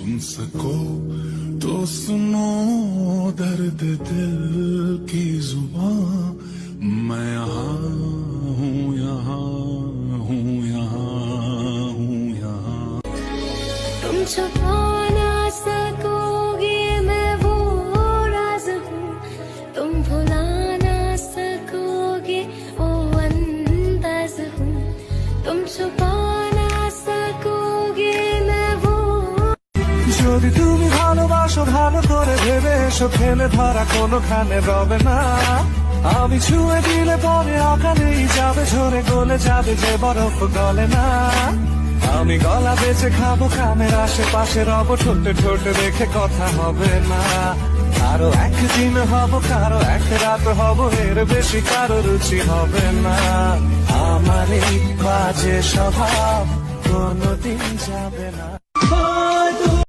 सुन सको तो सुनो दर्द दिल की जुबां मैं यहाँ हूँ यहाँ हूँ यहाँ हूँ यहाँ तुम छुपा ना सकोगे मैं वो राज हूँ तुम भुला ना सकोगे वो अंदाज हूँ तुम छुपा ना सकोगे मैं वो যদি তুমি ভালোবাসো ভালো করে ভেবে এসো ফেলে ধরা কোনোখানে রবে না আমি ছুঁয়ে দিলে পরে অকালেই যাবে ঝরে গলে যাবে যে বরফ গলে না আমি গলা বেঁচে খাবো কানের আশেপাশে রব ঠোঁটে ঠোঁটে রেখে কথা হবে না কারো একদিন হব কারো এক রাত হব এর বেশি কারো রুচি হবে না আমার এই বাজে স্বভাব কোনোদিন যাবে না